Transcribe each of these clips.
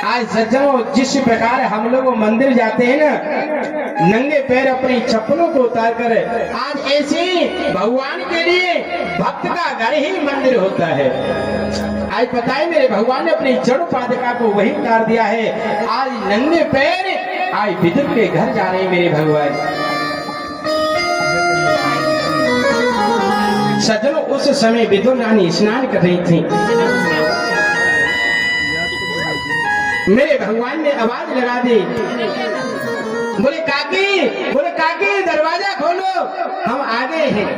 आज सज्जनों जिस प्रकार हम लोग मंदिर जाते हैं ना, नंगे पैर अपनी चप्पलों को उतार कर, आज ऐसे भगवान के लिए भक्त का घर ही मंदिर होता है। आज पता है मेरे भगवान ने अपनी जड़ पादुका को वही उतार दिया है। आज नंगे पैर आज विदुर के घर जा रहे हैं मेरे भगवान। सज्जनों उस समय विदुर रानी स्नान कर रही थी। मेरे भगवान ने आवाज लगा दी, बोले काकी दरवाजा खोलो, हम आ गए हैं।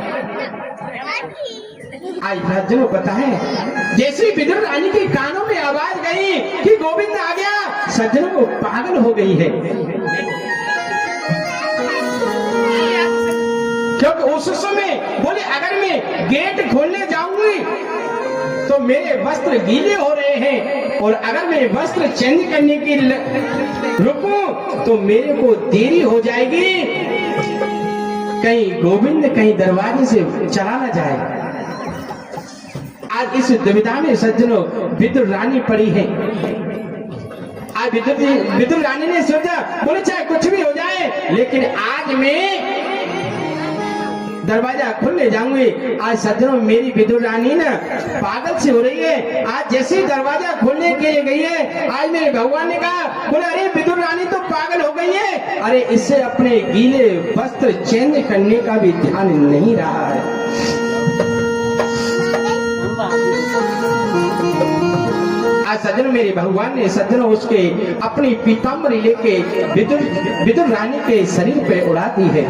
आज सज्जनों पता है जैसे विदुर रानी के कानों में आवाज गई कि गोविंद आ गया, सज्जनों को पागल हो गई है। क्योंकि उस समय बोले अगर मैं गेट खोलने जाऊंगी तो मेरे वस्त्र गीले हो रहे हैं, और अगर मैं वस्त्र चेंज करने की रुकूं तो मेरे को देरी हो जाएगी, कहीं गोविंद कहीं दरवाजे से चला ना जाए। आज इस दुविधा में सज्जनों विदुर रानी पड़ी है। आज विदुर रानी ने सोचा बोले चाहे कुछ भी हो जाए लेकिन आज मैं दरवाजा खोलने जाऊंगी। आज सज्जनों मेरी विदुर रानी ना पागल से हो रही है। आज जैसे ही दरवाजा खोलने के लिए गई है, आज मेरे भगवान ने कहा बोले अरे विदुर रानी तो पागल हो गई है, अरे इससे अपने गीले वस्त्र चेंज करने का भी ध्यान नहीं रहा है। आज सज्जनों मेरे भगवान ने सज्जनों उसके अपनी पीताम्बरी लेके विदुर रानी के शरीर पे उड़ा दी है।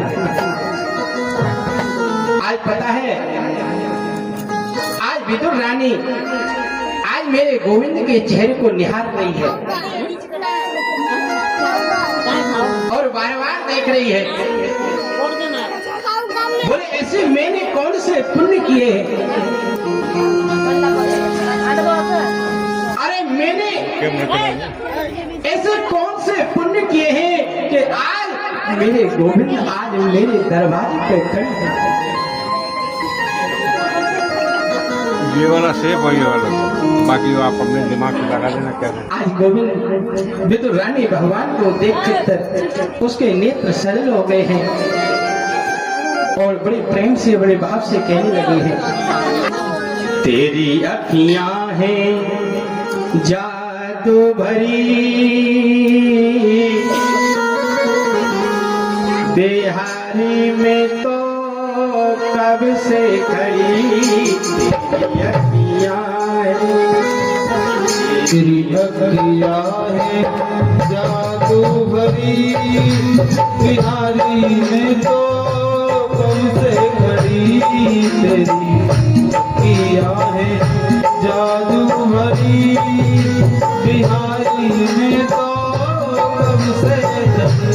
आज पता है आज विदुर रानी आज मेरे गोविंद के चेहरे को निहार रही है और बार बार देख रही है। बोले ऐसे मैंने कौन से पुण्य किए हैं, अरे मैंने ऐसे कौन से पुण्य किए हैं कि आज मेरे गोविंद आज मेरे दरबार पे खड़े हैं। ये वाला सेफ है, ये वाला बाकी आप अपने दिमाग में लगा देना क्या है। आज गोविंद विदुर रानी भगवान को देख उसके नेत्र सरल हो गए हैं और बड़े प्रेम से बड़े भाव से कहने लगे हैं, तेरी अखियां हैं जादू भरी, बिहारी में तो कब से खड़ी, तेरी अखियां हैं जादू भरी, बिहारी में तो कब से खड़ी, तेरी अखियां हैं जादू भरी, बिहारी में तो कब से खड़ी।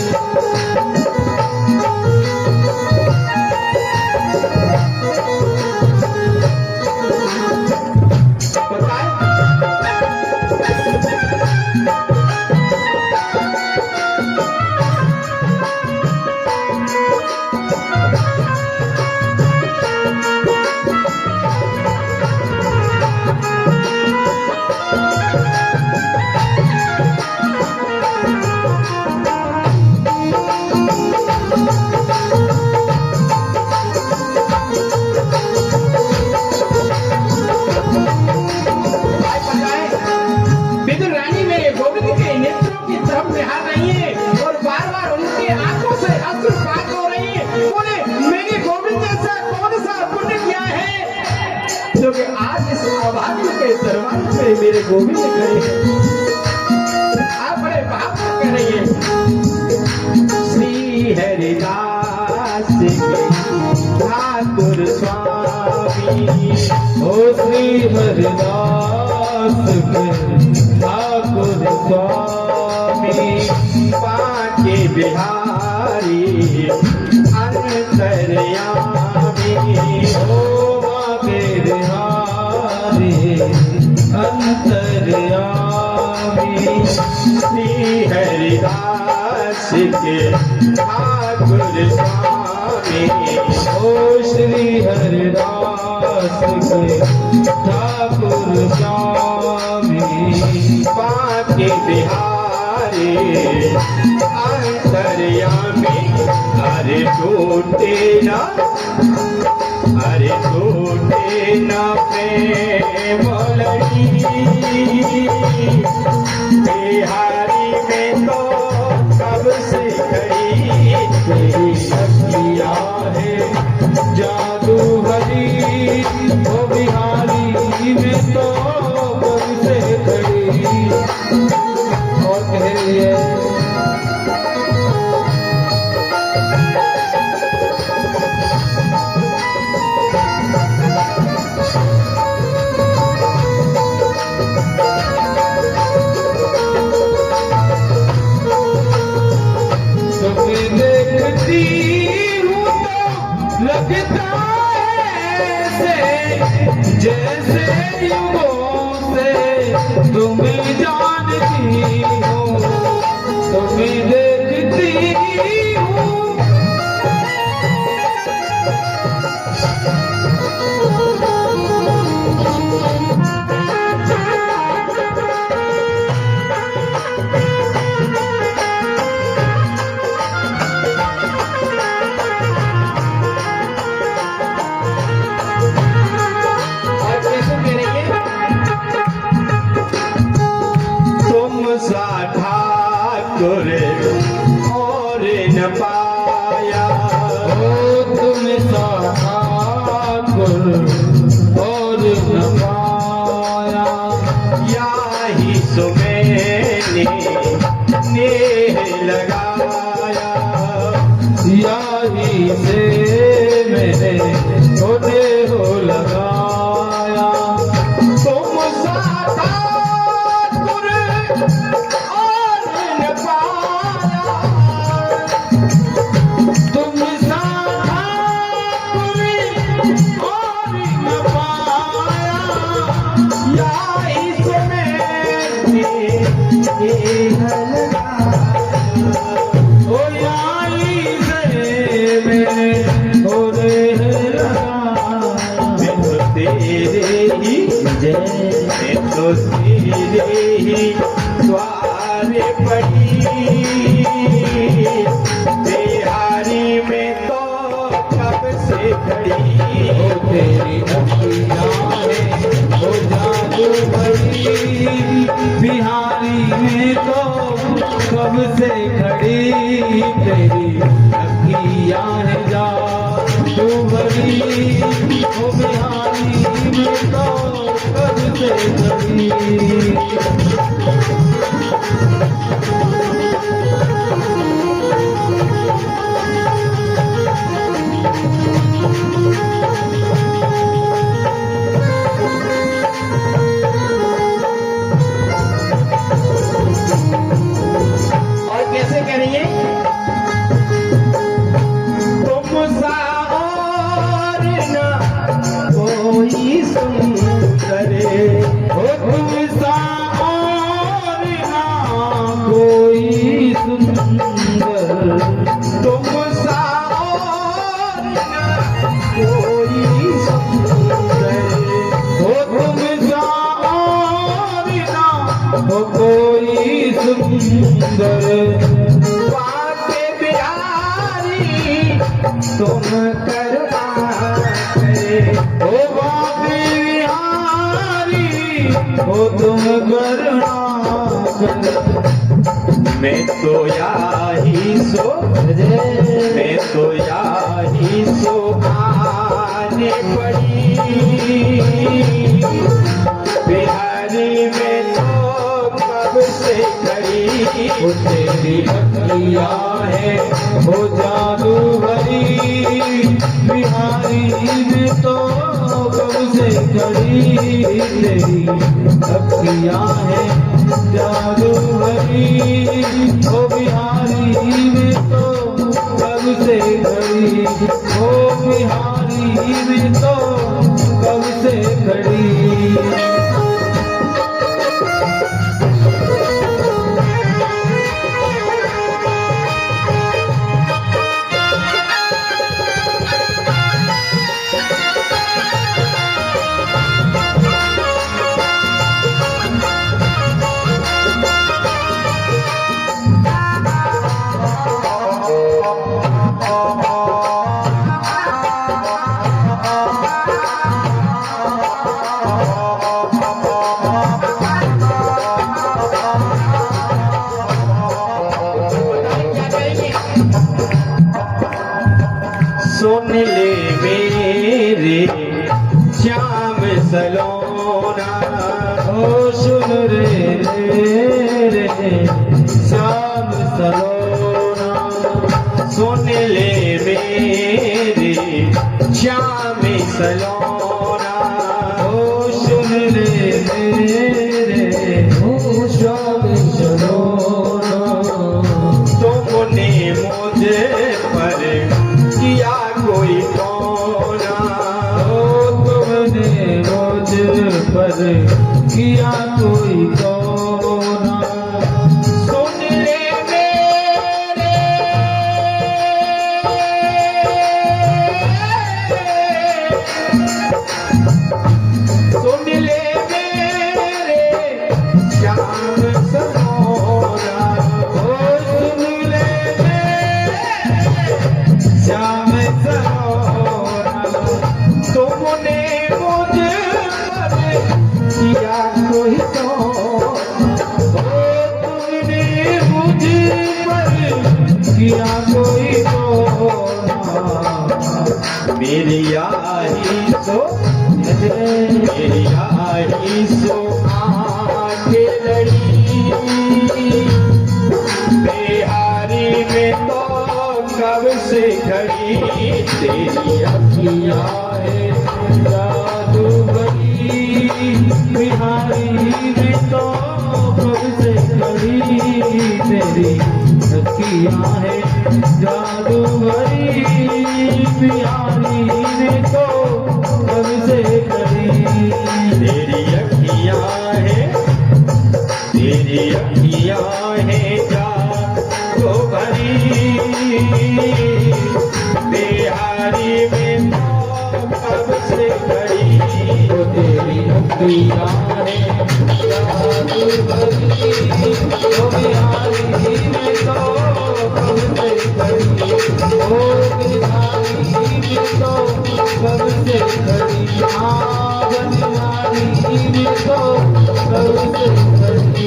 आज इस अभागी के दरबार में मेरे गोविंद खड़े हैं। आप बड़े भाव से कह रही है, श्री हरिदास ठाकुर स्वामी, ओ श्री हरिदास ठाकुर स्वामी, पाके बिहारी अंतर्यामी, ओ बाके बिहारी अंतर्यामी, श्री हरिदास के ठाकुर स्वामी, ओ श्री हरिदास के ठाकुर स्वामी, पाके के बिहारी अंतर्यामी अरे टूटे ना प्रेम लड़ी बिहारी में तो कब से खड़ी तेरी अखियाँ है जादू भरी ओ बिहारी में तो कब से खड़ी। और कह रही है तुम्हें देखती हूँ तो लगता है ऐसे जैसे युगों से तुम्हें जानती हूँ। तुम्हें देखती हूँ और कैसे करेंगे तुम सा ठाकुर और न पाया ओ तुम सा ठाकुर और न पाया। या ही सुमैने नेह लगाया याही से मैंने होने हो लगाया। तुम सा ठाकुर और न पाया तुम सा ठाकुर और न पाया। या इसमें ओ याही से मैंने होने लगाया। मैं तो तेरे ही द्वारे पड़ी बिहारी में तो कब से खड़ी ओ तेरी अखियाँ है ओ जादू भरी बिहारी में तो कब से खड़ी। तेरी अखियाँ है जादू भरी ओ बिहारी में तो कब से खड़ी। और कैसे करेंगे तुम सा और न कोई सुंदर ओ तुम सा और ना कोई सुंदर। तुम सा और न कोई सुंदर ओ तुम सा और ना कोई सुंदर। बाके बिहारी तुम करवा करे ओ बाबी बिहारी ओ तुम करुणा कर। मैं तो याही सो मैं तो याही सो आने पड़ी बिहारी में तो कब से खड़ी ओ तेरी अखियाँ है ओ जादू भरी बिहारी में तो कब से खड़ी। तेरी अखियाँ है जादू भरी ओ बिहारी में तो कब से खड़ी। ओ बिहारी में तो कब से खड़ी। सलोना। ओ सुन ले मेरे ओ श्याम सलोना। तुमने मुझे पर किया कोई टोना। ओ तुमने मुझ पर किया कोई टोना। सुन ले मेरे सुन ले मेरे श्याम सलोना। ओ सुन ले मेरे श्याम सलोना। तुमने मुझ पर किया कोई टोना। तुमने मुझ पर किया कोई टोना। मेरी आई सो मेरी आई सो आंखें लड़ी। बिहारी में तो कब से खड़ी तेरी अखियाँ है जादूगरी बिहारी में तो कब से खड़ी तेरी अखियाँ है जादूगरी। बिहारी में तो कब से खड़ी तेरी अखियाँ है तेरी अखियाँ है जादू भरी। बिहारी में तो कब से खड़ी तो तेरी अखियाँ है जादूगरी। ओ बिहारी में तो कब से खड़ी ओ बिहारी में तो कब से खड़ी। हाँ बनवारी में तो कब से खड़ी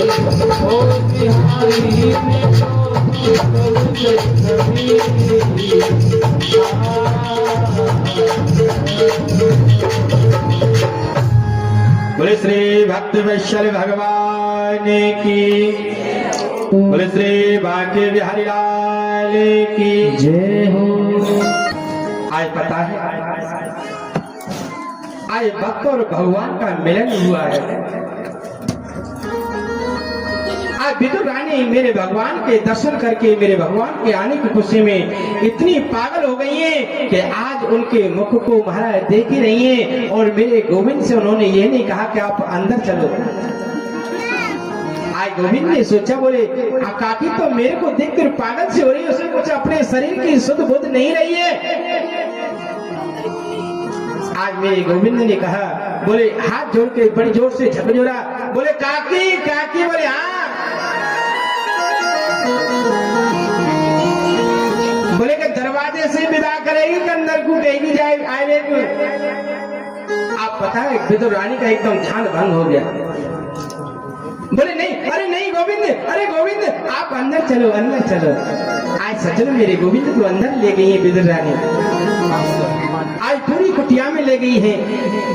ओ बिहारी में तो कब से खड़ी। बोले श्री भक्त वैश्य भगवान की। बोले श्री बांके बिहारी लाल की जय हो। आज पता है आज भक्त और भगवान का मिलन हुआ है। आज विदुर रानी मेरे भगवान के दर्शन करके मेरे भगवान के आने की खुशी में इतनी पागल हो गई हैं कि आज उनके मुख को महाराज देख ही नहीं है। और मेरे गोविंद से उन्होंने ये नहीं कहा कि आप अंदर चलो। आज गोविंद ने सोचा बोले काकी तो मेरे को देखकर पागल से हो रही है, उसे कुछ अपने शरीर की शुद्ध बुद्ध नहीं रही है। आज मेरे गोविंद ने कहा बोले हाथ जोड़ के बड़ी जोर से झकझोरा बोले काकी काकी। बोले हाँ। बोले कि दरवाजे से विदा करेगी कि अंदर को कहेगी जाए आए को। आप पता है विदुर रानी का एकदम ध्यान भंग हो गया। बोले नहीं अरे नहीं गोविंद अरे गोविंद आप अंदर चलो अंदर चलो। आज सचल मेरे गोविंद को अंदर ले गई है विदुर रानी। आज पूरी कुटिया में ले गई है।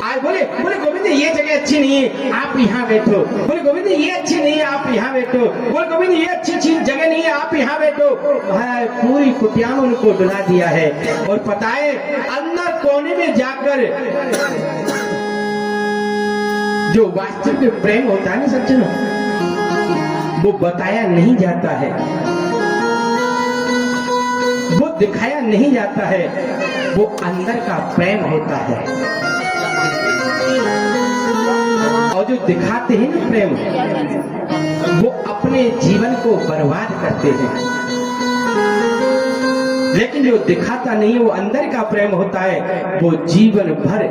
आज बोले बोले गोविंद ये जगह अच्छी नहीं है आप यहाँ बैठो। बोले गोविंद ये अच्छी नहीं है आप यहाँ बैठो। बोले गोविंद ये अच्छी जगह नहीं है आप यहाँ बैठो। महाराज पूरी कुटिया में उनको डुला दिया है। और पता है अंदर कोने में जाकर जो वास्तविक प्रेम होता है ना सज्जनों वो बताया नहीं जाता है, वो दिखाया नहीं जाता है, वो अंदर का प्रेम होता है। और जो दिखाते हैं ना प्रेम वो अपने जीवन को बर्बाद करते हैं। लेकिन जो दिखाता नहीं है वो अंदर का प्रेम होता है, वो जीवन भर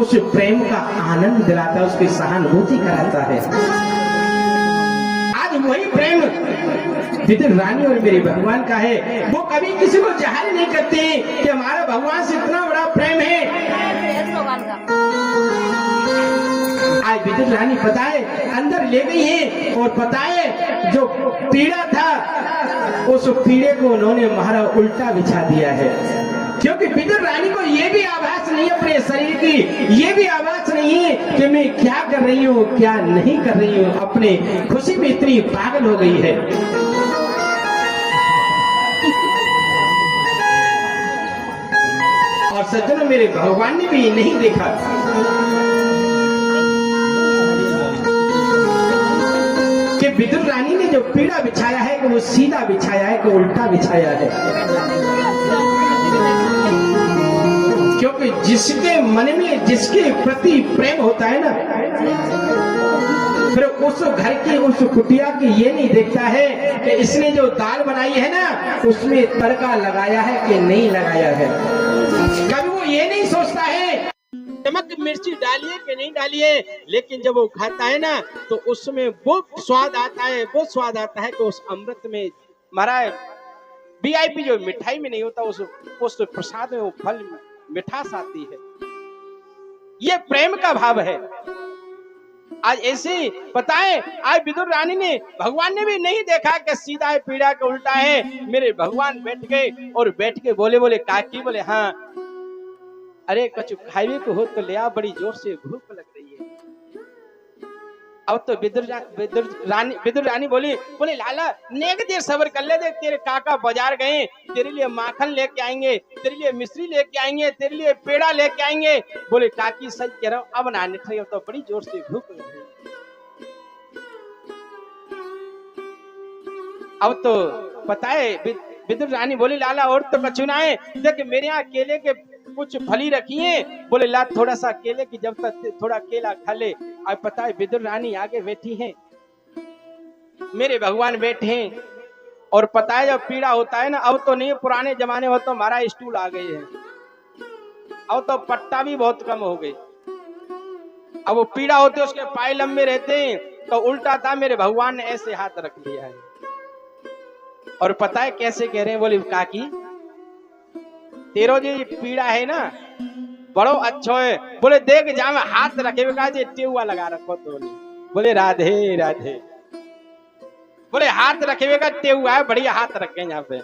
उस प्रेम का आनंद दिलाता है, उसकी सहानुभूति कराता है। आज वही प्रेम विदुर रानी और मेरे भगवान का है। वो कभी किसी को जाहिर नहीं करते कि हमारा भगवान से इतना बड़ा प्रेम है। आज विदुर रानी पता है अंदर ले गई है। और पता है जो पीड़ा था उस पीड़े को उन्होंने महाराज उल्टा बिछा दिया है। क्योंकि विदुर रानी को ये भी आभास नहीं अपने शरीर की, ये भी आभास नहीं है कि मैं क्या कर रही हूँ क्या नहीं कर रही हूँ। अपने खुशी में इतनी पागल हो गई है। सज्जनों मेरे भगवान ने भी नहीं देखा। कि विदुर रानी ने जो पीड़ा बिछाया है कि वो सीधा बिछाया है कि उल्टा बिछाया है। क्योंकि जिसके मन में जिसके प्रति प्रेम होता है ना, फिर उस घर की उस कुटिया की ये नहीं देखता है कि इसने जो दाल बनाई है ना उसमें तड़का लगाया है कि नहीं लगाया है। कभी वो ये नहीं सोचता है नमक मिर्ची डालिए कि नहीं डालिए, लेकिन जब वो खाता है ना तो उसमें वो स्वाद आता है, वो स्वाद आता है कि उस अमृत में महाराज वीआईपी जो मिठाई में नहीं होता उस प्रसाद में वो फल मिठास आती है। ये प्रेम का भाव है। आज ऐसे ही पता है, आज विदुर रानी ने भगवान ने भी नहीं देखा कि सीधा है पीड़ा का उल्टा है। मेरे भगवान बैठ गए और बैठ के बोले बोले काकी, बोले हाँ, अरे कछु खाइए को हो तो ले आ, बड़ी जोर से भूख लग रही है। अब तो विदुर रानी बोली बोले लाला नेक देर सबर कर ले, देख तेरे काका बाजार गए, तेरे लिए माखन लेके आएंगे, तेरे लिए मिश्री लेके आएंगे, तेरे लिए पेड़ा लेके आएंगे। बोले काकी सच कह रहा हूँ, अब ना निकल, तो बड़ी जोर से भूख लग रही है। अब तो पता है विदुर रानी बोली लाला और तो कछु ना है, देख मेरे यहाँ केले के कुछ फली रखी है। बोले ला थोड़ा सा केले की, जब तक थोड़ा केला खा ले। अब पता है विदुर रानी आगे बैठी है, मेरे भगवान बैठे हैं, और पता है जब पीड़ा होता है ना, अब तो नहीं, पुराने जमाने में तो हमारा स्टूल आ गए हैं, अब तो पट्टा भी बहुत कम हो गई। अब वो पीड़ा होती है उसके पाए लंबे रहते हैं, तो उल्टा था मेरे भगवान ने ऐसे हाथ रख लिया है। और पता है कैसे कह रहे हैं, बोले काकी तेरो जो पीड़ा है ना बड़ो अच्छो है। बोले देख जा में हाथ रखे हुए टेउआ लगा रखो तो। बोले राधे राधे। बोले हाथ रखे हुए का टेउआ है, बढ़िया हाथ रखे यहाँ पे।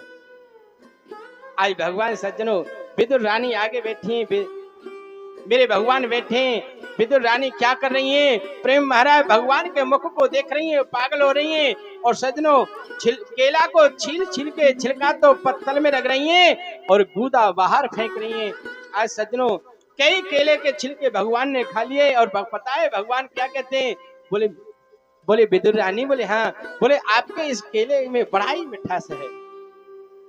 आज भगवान सज्जनों विदुर रानी आगे बैठी हैं, मेरे भगवान बैठे हैं। विदुर रानी क्या कर रही हैं? प्रेम महाराज भगवान के मुख को देख रही हैं, पागल हो रही हैं। और सज्जनों केला को छील छील के छिलका तो पत्तल में रख रही हैं और गूदा बाहर फेंक रही हैं। आज सज्जनों कई केले के छिलके भगवान ने खा लिए, और पता है भगवान क्या कहते हैं? बोले विदुर रानी, बोले हाँ, बोले आपके इस केले में बड़ा ही मिठास है।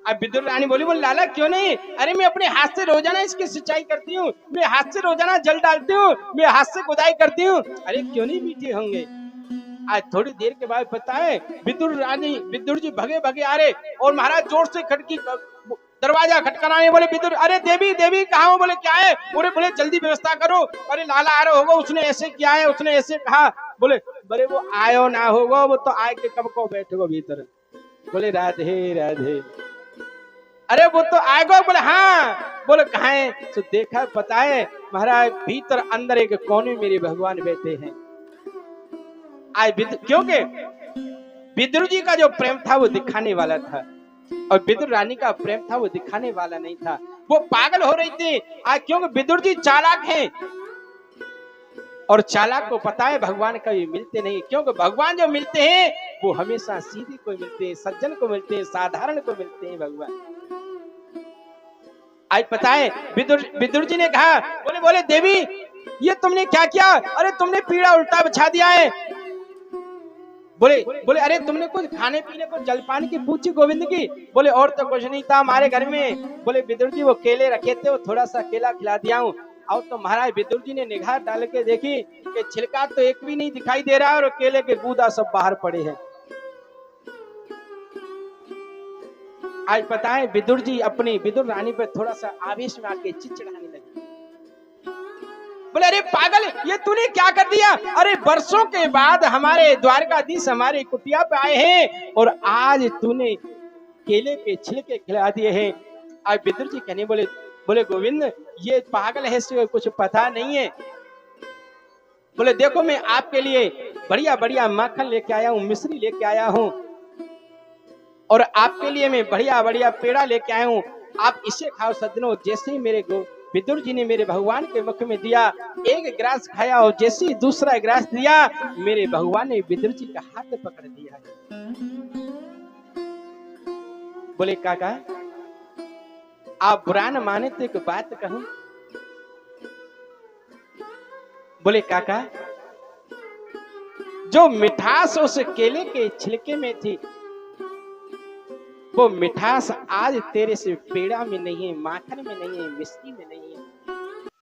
अब विदुर रानी बोली बोले लाला क्यों नहीं? अरे मैं अपने हाथ से रोजाना इसकी सिंचाई करती हूँ, मैं हाथ से रोजाना जल डालती हूँ, मैं हाथ से गुदाई करती हूँ। अरे क्यों नहीं मीठे होंगे? आज थोड़ी देर के बाद पता है विदुर जी भगे भगे आ रहे, और महाराज जोर से खटकी दरवाजा खटखटाने। बोले विदुर, अरे देवी देवी कहाँ हो? बोले क्या है? बोले जल्दी व्यवस्था करो। अरे लाला आ रहा होगा, उसने ऐसे किया है, उसने ऐसे कहा। बोले वो आयो ना होगा, वो तो आए के कब को बैठेगा भीतर। बोले राधे राधे। अरे वो तो आएगा। बोले हाँ। बोले कहाँ है? तो देखा, पता है महाराज भीतर अंदर एक कोने में मेरे भगवान बैठे हैं। आज क्योंकि विदुर जी का जो प्रेम था वो दिखाने वाला था, और विदुर रानी का प्रेम था वो दिखाने वाला नहीं था। वो पागल हो रही थी आज, क्योंकि विदुर जी चालाक हैं, और चालाक को पता है भगवान कभी मिलते नहीं, क्योंकि भगवान जो मिलते हैं वो हमेशा सीधे को मिलते हैं, सज्जन को मिलते हैं, साधारण को मिलते हैं भगवान। आज पता है विदुर जी ने कहा, बोले देवी ये तुमने क्या किया? अरे तुमने पीड़ा उल्टा बिछा दिया है। बोले अरे तुमने कुछ खाने पीने को जलपान की पूछी गोविंद की? बोले और तो कुछ नहीं था हमारे घर में। बोले विदुर जी वो केले रखे थे, वो थोड़ा सा केला खिला दिया हूँ। और तो महाराज विदुर जी ने निगाह डाल के देखी कि छिलका तो एक भी नहीं दिखाई दे रहा है, और केले के गूदा सब बाहर पड़े हैं। आज पता है विदुर जी अपनी विदुर रानी पर थोड़ा सा आवेश में आके चिड़चिड़ाने लगे। बोले अरे पागल, ये तूने क्या कर दिया? अरे वर्षों के बाद हमारे द्वारकाधीश हमारे कुटिया पे आए हैं, और आज तूने केले के छिलके खिला दिए हैं। आज विदुर जी कहने बोले गोविंद ये पागल है, इससे कुछ पता नहीं है। बोले देखो मैं आपके लिए बढ़िया बढ़िया माखन लेके आया हूँ, मिश्री लेके आया हूँ, और आपके लिए मैं बढ़िया बढ़िया पेड़ा लेके आया हूँ, आप इसे खाओ। सज्जनों जैसे ही मेरे विदुर जी ने मेरे भगवान के मुख में दिया, एक गिलास खाया, और जैसे ही दूसरा गिलास दिया, मेरे भगवान ने विदुर जी का हाथ पकड़ दिया। बोले काका आप बुरा न माने तो एक बात कहूं, बोले काका, जो मिठास उस केले के छिलके में थी, वो मिठास आज तेरे से पेड़ा में नहीं है, माखन में नहीं है, मिश्री में नहीं है।